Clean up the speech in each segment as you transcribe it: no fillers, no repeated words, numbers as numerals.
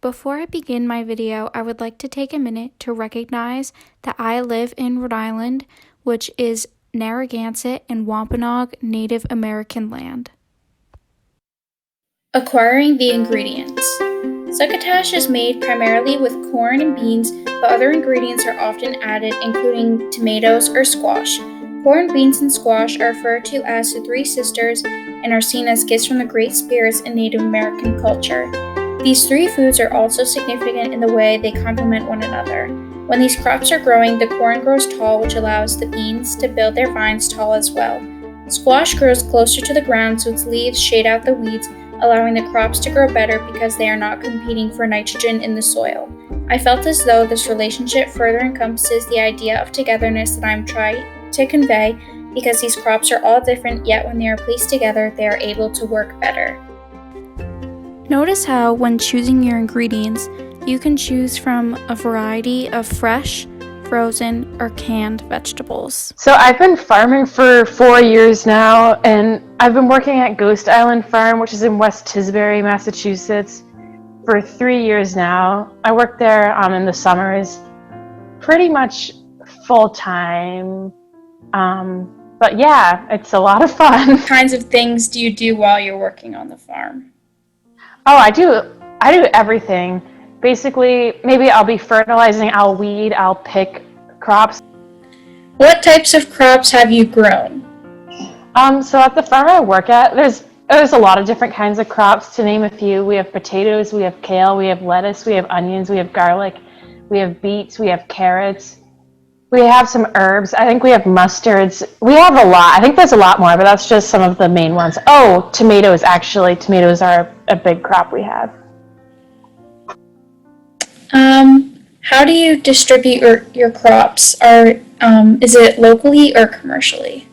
before I begin my video, I would like to take a minute to recognize that I live in Rhode Island, which is Narragansett and Wampanoag Native American land. Acquiring the ingredients. Succotash is made primarily with corn and beans, but other ingredients are often added, including tomatoes or squash. Corn, beans, and squash are referred to as the Three Sisters and are seen as gifts from the Great Spirits in Native American culture. These three foods are also significant in the way they complement one another. When these crops are growing, the corn grows tall, which allows the beans to build their vines tall as well. Squash grows closer to the ground, so its leaves shade out the weeds, allowing the crops to grow better because they are not competing for nitrogen in the soil. I felt as though this relationship further encompasses the idea of togetherness that I'm trying to convey, because these crops are all different, yet when they are placed together, they are able to work better. Notice how, when choosing your ingredients, you can choose from a variety of fresh, frozen, or canned vegetables. So I've been farming for 4 years now, and I've been working at Ghost Island Farm, which is in West Tisbury, Massachusetts, for 3 years now. I work there in the summers, pretty much full-time. But yeah, it's a lot of fun. What kinds of things do you do while you're working on the farm? Oh, I do everything. Basically, maybe I'll be fertilizing, I'll weed, I'll pick crops. What types of crops have you grown? So at the farm I work at, there's a lot of different kinds of crops. To name a few, we have potatoes, we have kale, we have lettuce, we have onions, we have garlic, we have beets, we have carrots. We have some herbs. I think we have mustards. We have a lot. I think there's a lot more, but that's just some of the main ones. Oh, tomatoes, actually. Tomatoes are a big crop we have. How do you distribute your crops? Is it locally or commercially?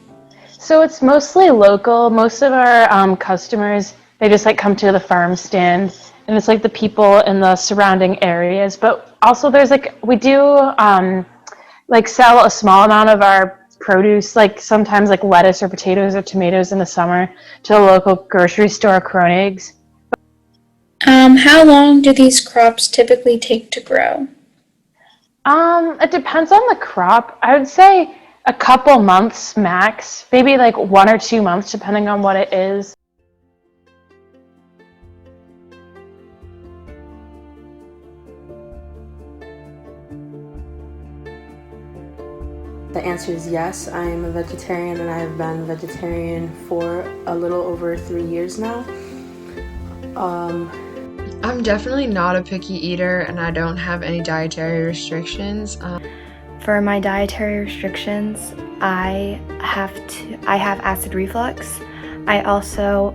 So it's mostly local. Most of our customers, they just come to the farm stand, and it's the people in the surrounding areas. But also there's we do sell a small amount of our produce, sometimes lettuce or potatoes or tomatoes in the summer, to a local grocery store, Kronig's. How long do these crops typically take to grow? It depends on the crop. I would say a couple months max, maybe 1 or 2 months, depending on what it is. The answer is yes. I am a vegetarian, and I have been a vegetarian for a little over 3 years now. I'm definitely not a picky eater, and I don't have any dietary restrictions. For my dietary restrictions, I have acid reflux. I also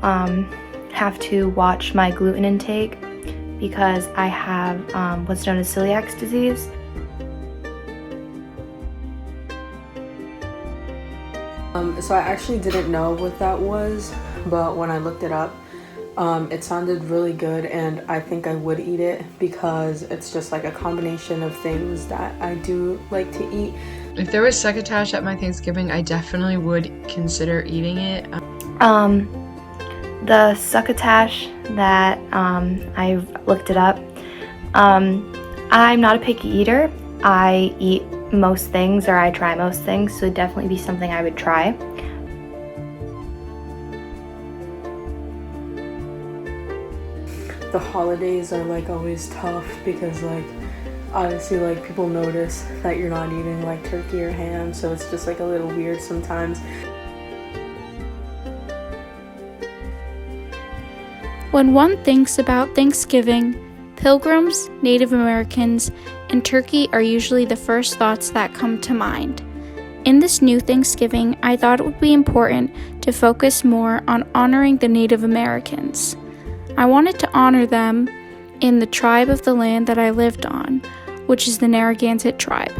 have to watch my gluten intake because I have what's known as celiac disease. So I actually didn't know what that was, but when I looked it up, it sounded really good, and I think I would eat it because it's just a combination of things that I do like to eat. If there was succotash at my Thanksgiving, I definitely would consider eating it. The succotash that I looked it up, I'm not a picky eater. I eat most things, or I try most things, so it'd definitely be something I would try. The holidays are always tough because obviously people notice that you're not eating turkey or ham, so it's just a little weird sometimes. When one thinks about Thanksgiving, Pilgrims, Native Americans, and turkey are usually the first thoughts that come to mind. In this new Thanksgiving, I thought it would be important to focus more on honoring the Native Americans. I wanted to honor them in the tribe of the land that I lived on, which is the Narragansett tribe.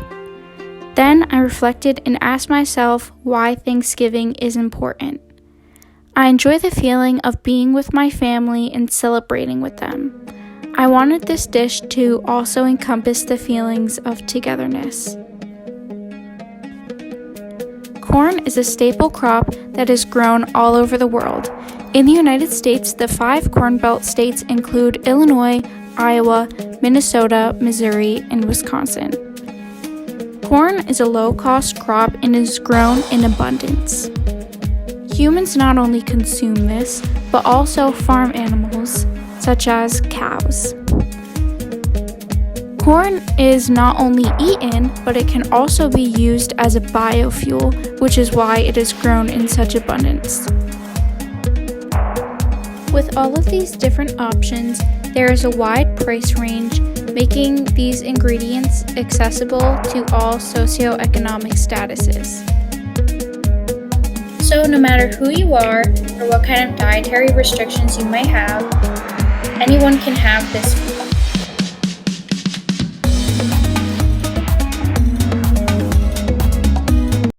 Then I reflected and asked myself why Thanksgiving is important. I enjoy the feeling of being with my family and celebrating with them. I wanted this dish to also encompass the feelings of togetherness. Corn is a staple crop that is grown all over the world. In the United States, the 5 Corn Belt states include Illinois, Iowa, Minnesota, Missouri, and Wisconsin. Corn is a low-cost crop and is grown in abundance. Humans not only consume this, but also farm animals, such as cows. Corn is not only eaten, but it can also be used as a biofuel, which is why it is grown in such abundance. With all of these different options, there is a wide price range, making these ingredients accessible to all socioeconomic statuses. So no matter who you are or what kind of dietary restrictions you might have, anyone can have this